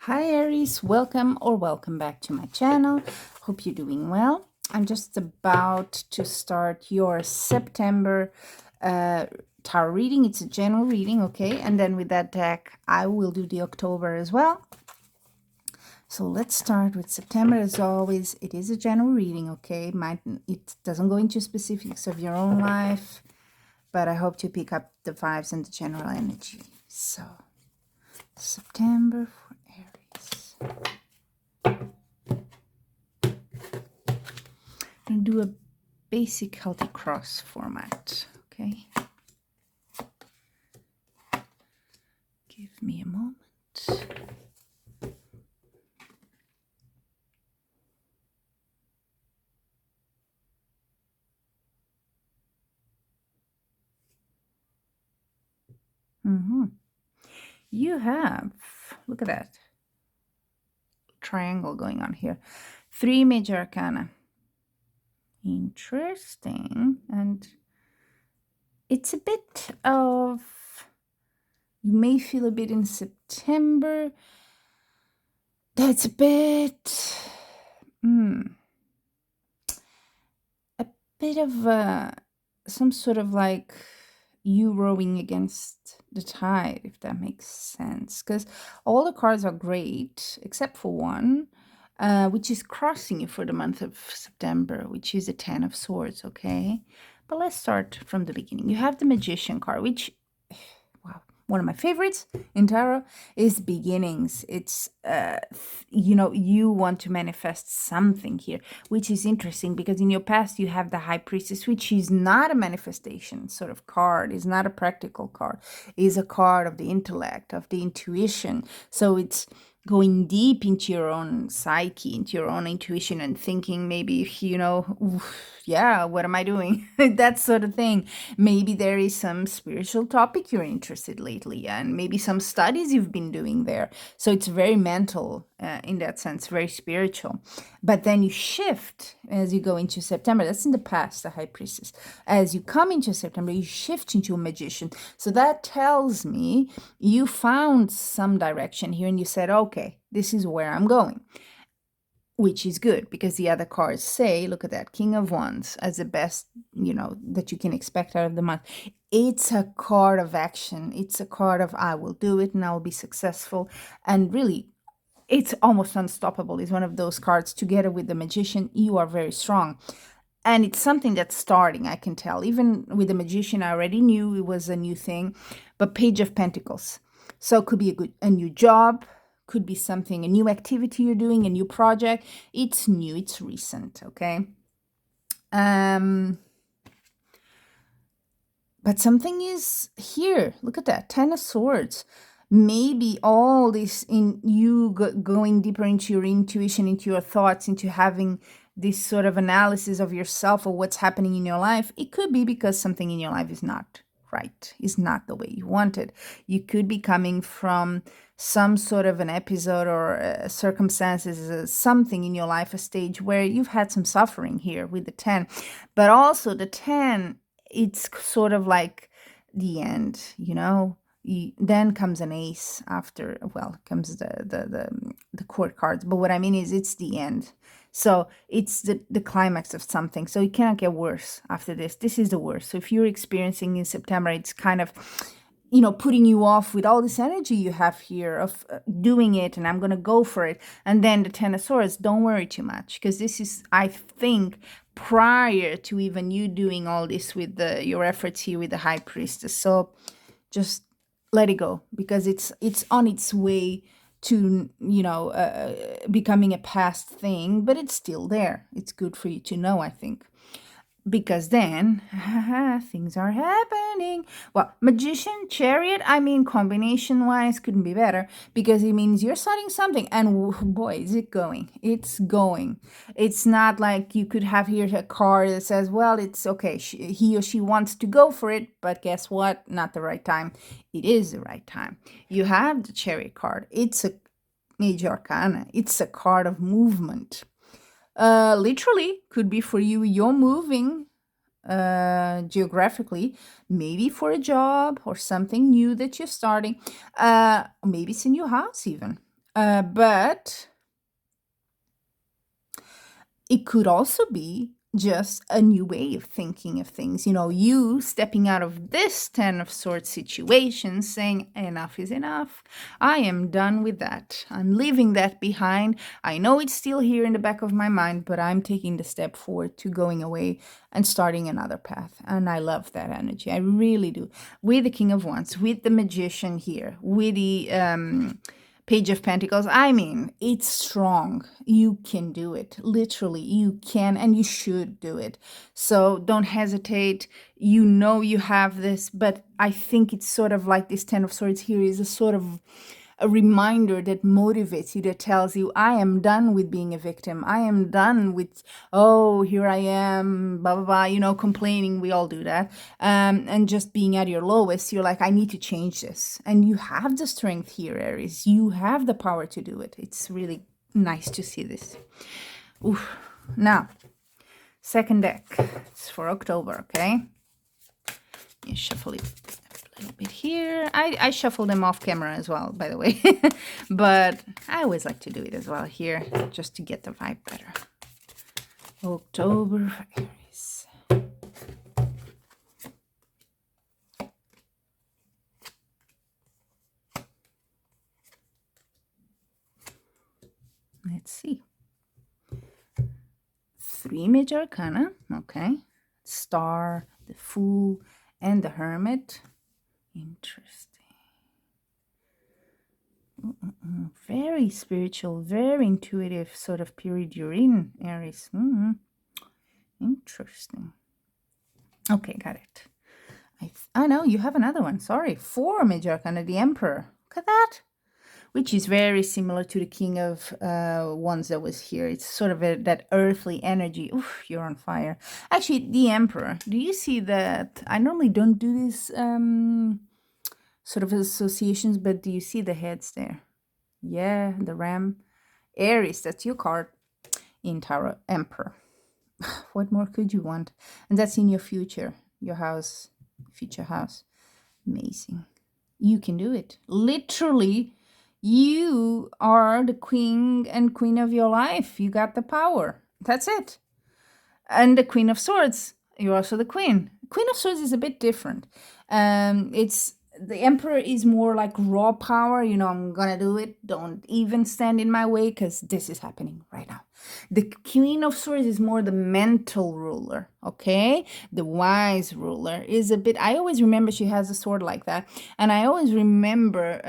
Hi Aries, welcome back to my channel. Hope you're doing well. I'm just about to start your September tarot reading. It's a general reading, okay? And then with that deck, I will do the October as well. So let's start with September. As always, it is a general reading, okay? It doesn't go into specifics of your own life, but I hope to pick up the vibes and the general energy. So, September for Aries. I'm going to do a basic healthy cross format, okay? Give me a moment. You have, look at that, triangle going on here. 3 major arcana. Interesting. And it's a bit of, you may feel a bit in September. That's a bit, a bit of some sort of like you rowing against the tide, if that makes sense. Because all the cards are great, except for one, which is crossing you for the month of September, which is a 10 of Swords, okay? But let's start from the beginning. You have the Magician card, which, wow, one of my favorites in tarot is beginnings. It's, you want to manifest something here, which is interesting because in your past you have the High Priestess, which is not a manifestation sort of card, is not a practical card, is a card of the intellect, of the intuition. So it's going deep into your own psyche, into your own intuition and thinking maybe, yeah, what am I doing? That sort of thing. Maybe there is some spiritual topic you're interested lately and maybe some studies you've been doing there. So it's very mental in that sense, very spiritual. But then you shift as you go into September. That's in the past, the High Priestess. As you come into September, you shift into a Magician. So that tells me you found some direction here and you said, okay, this is where I'm going. Which is good because the other cards say, look at that, King of Wands as the best, that you can expect out of the month. It's a card of action. It's a card of I will do it and I will be successful. And really, it's almost unstoppable. It's one of those cards together with the Magician. You are very strong. And it's something that's starting, I can tell. Even with the Magician, I already knew it was a new thing. But Page of Pentacles. So it could be a new job, could be something, a new activity you're doing, a new project. It's new, it's recent, okay? But something is here. Look at that, 10 of Swords. Maybe all this in you going deeper into your intuition, into your thoughts, into having this sort of analysis of yourself or what's happening in your life. It could be because something in your life is not right, is not the way you wanted. You could be coming from some sort of an episode or circumstances, something in your life, a stage where you've had some suffering here with the 10. But also the 10, it's sort of like the end, then comes an ace after, well, comes the court cards. But what I mean is it's the end. So it's the climax of something. So it cannot get worse after this. This is the worst. So if you're experiencing in September, it's kind of, putting you off with all this energy you have here of doing it and I'm going to go for it. And then the 10 of Swords, don't worry too much because this is, I think, prior to even you doing all this with your efforts here with the High Priestess. So just let it go because it's on its way to, becoming a past thing, but it's still there. It's good for you to know, I think. Because then things are happening. Well, Magician, Chariot, combination wise couldn't be better because it means you're starting something and boy, is it going. It's going. It's not like you could have here a card that says, well, it's okay, he or she wants to go for it, but guess what? Not the right time. It is the right time. You have the Chariot card. It's a major arcana. It's a card of movement. Literally could be for you, you're moving geographically, maybe for a job or something new that you're starting. Maybe it's a new house even. But it could also be just a new way of thinking of things. You know, you stepping out of this 10 of Swords situation, saying, enough is enough. I am done with that. I'm leaving that behind. I know it's still here in the back of my mind, but I'm taking the step forward to going away and starting another path. And I love that energy. I really do. With the King of Wands, with the Magician here, with the Page of Pentacles. I mean, it's strong. You can do it. Literally, you can and you should do it. So don't hesitate. You know you have this, but I think it's sort of like this 10 of Swords here is a sort of a reminder that motivates you, that tells you, I am done with being a victim. I am done with, oh, here I am, blah, blah, blah, you know, complaining. We all do that. And just being at your lowest, you're like, I need to change this. And you have the strength here, Aries. You have the power to do it. It's really nice to see this. Oof. Now, second deck. It's for October, okay? You shuffle it a little bit here. I shuffle them off camera as well, by the way. But I always like to do it as well here, just to get the vibe better. October for Aries. Let's see. 3 major arcana, okay. Star, the Fool, and the Hermit. Interesting. Very spiritual, very intuitive sort of period you're in, Aries. Interesting. Okay, got it. I know you have another one. Sorry, 4 major arcana, the Emperor. Look at that. Which is very similar to the King of Wands that was here. It's sort of that earthly energy. Oof, you're on fire. Actually, the Emperor. Do you see that? I normally don't do this sort of associations, but do you see the heads there? Yeah, the ram. Aries, that's your card in Tarot. Emperor. What more could you want? And that's in your future, your house, future house. Amazing. You can do it. Literally, you are the king and queen of your life. You got the power. That's it. And the Queen of Swords, you're also the queen. Queen of Swords is a bit different. It's the Emperor is more like raw power. You know, I'm gonna do it. Don't even stand in my way because this is happening right now. The Queen of Swords is more the mental ruler, okay? The wise ruler is a bit, I always remember she has a sword like that. And I always remember,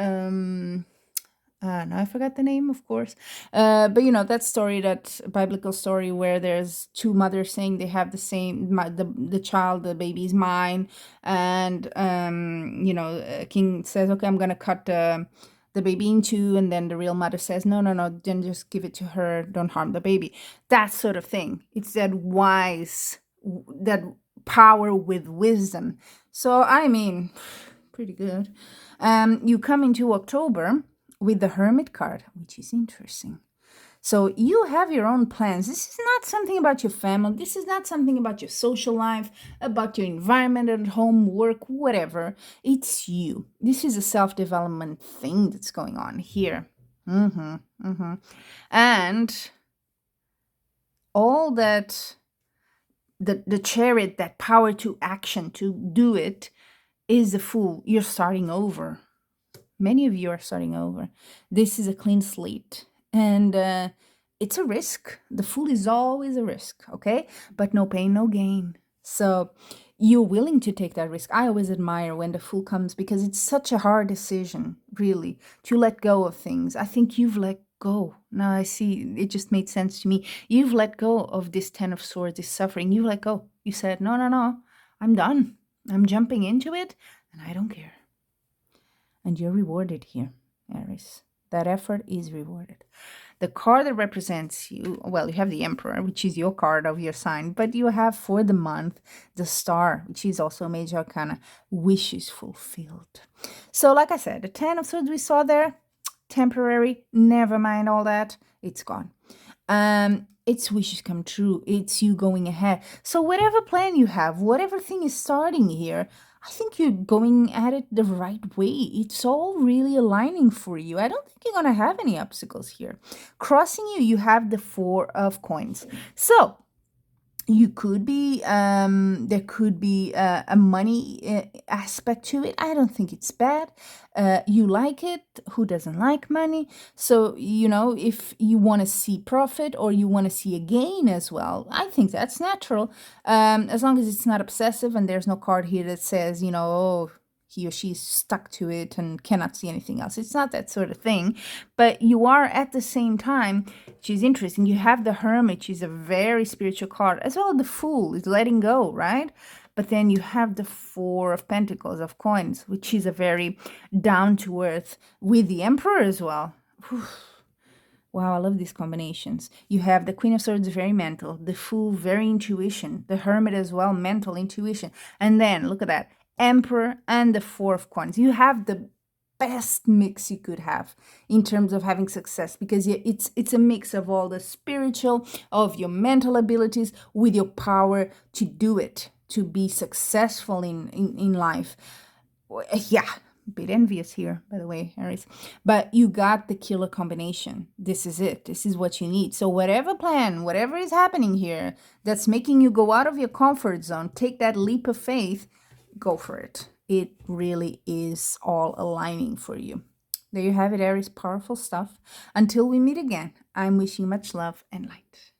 now I forgot the name, of course. But you know, that story, that biblical story where there's 2 mothers saying they have the same, the child, the baby is mine. And, you know, king says, okay, I'm going to cut the baby in 2. And then the real mother says, no, then just give it to her. Don't harm the baby. That sort of thing. It's that wise, that power with wisdom. So, I mean, pretty good. You come into October with the Hermit card, which is interesting. So you have your own plans. This is not something about your family. This is not something about your social life, about your environment at home, work, whatever. It's you. This is a self-development thing that's going on here. And all that, the Chariot, that power to action, to do it, is the Fool. You're starting over. Many of you are starting over. This is a clean slate. And it's a risk. The Fool is always a risk, okay? But no pain, no gain. So you're willing to take that risk. I always admire when the Fool comes because it's such a hard decision, really, to let go of things. I think you've let go. Now I see, it just made sense to me. You've let go of this 10 of Swords, this suffering. You let go. You said, no, I'm done. I'm jumping into it and I don't care. And you're rewarded here, Aries. That effort is rewarded. The card that represents you, well, you have the Emperor, which is your card of your sign, but you have for the month the Star, which is also major arcana, wishes fulfilled. So like I said, the 10 of Swords we saw there, temporary, never mind all that, it's gone. It's wishes come true. It's you going ahead. So whatever plan you have, whatever thing is starting here, I think you're going at it the right way. It's all really aligning for you. I don't think you're going to have any obstacles here. Crossing you, you have the Four of Coins. So, you could be there could be a money aspect to it. I don't think it's bad. You like it. Who doesn't like money? So, you know, if you want to see profit or you want to see a gain as well, I think that's natural, as long as it's not obsessive and there's no card here that says, you know, oh, he or she's stuck to it and cannot see anything else. It's not that sort of thing. But you are at the same time, which is interesting, you have the Hermit, which is a very spiritual card, as well as the Fool is letting go, right? But then you have the Four of Pentacles, of Coins, which is a very down to earth, with the Emperor as well. Whew. Wow, I love these combinations. You have the Queen of Swords, very mental, the Fool, very intuition, the Hermit as well, mental, intuition. And then, look at that, Emperor and the Four of Coins. You have the best mix you could have in terms of having success, because it's a mix of all the spiritual, of your mental abilities with your power to do it, to be successful in life. Yeah, a bit envious here, by the way, Aries. But you got the killer combination. This is it. This is what you need. So whatever plan, whatever is happening here that's making you go out of your comfort zone, take that leap of faith, go for it. It really is all aligning for you. There you have it, Aries. Powerful stuff. Until we meet again, I'm wishing you much love and light.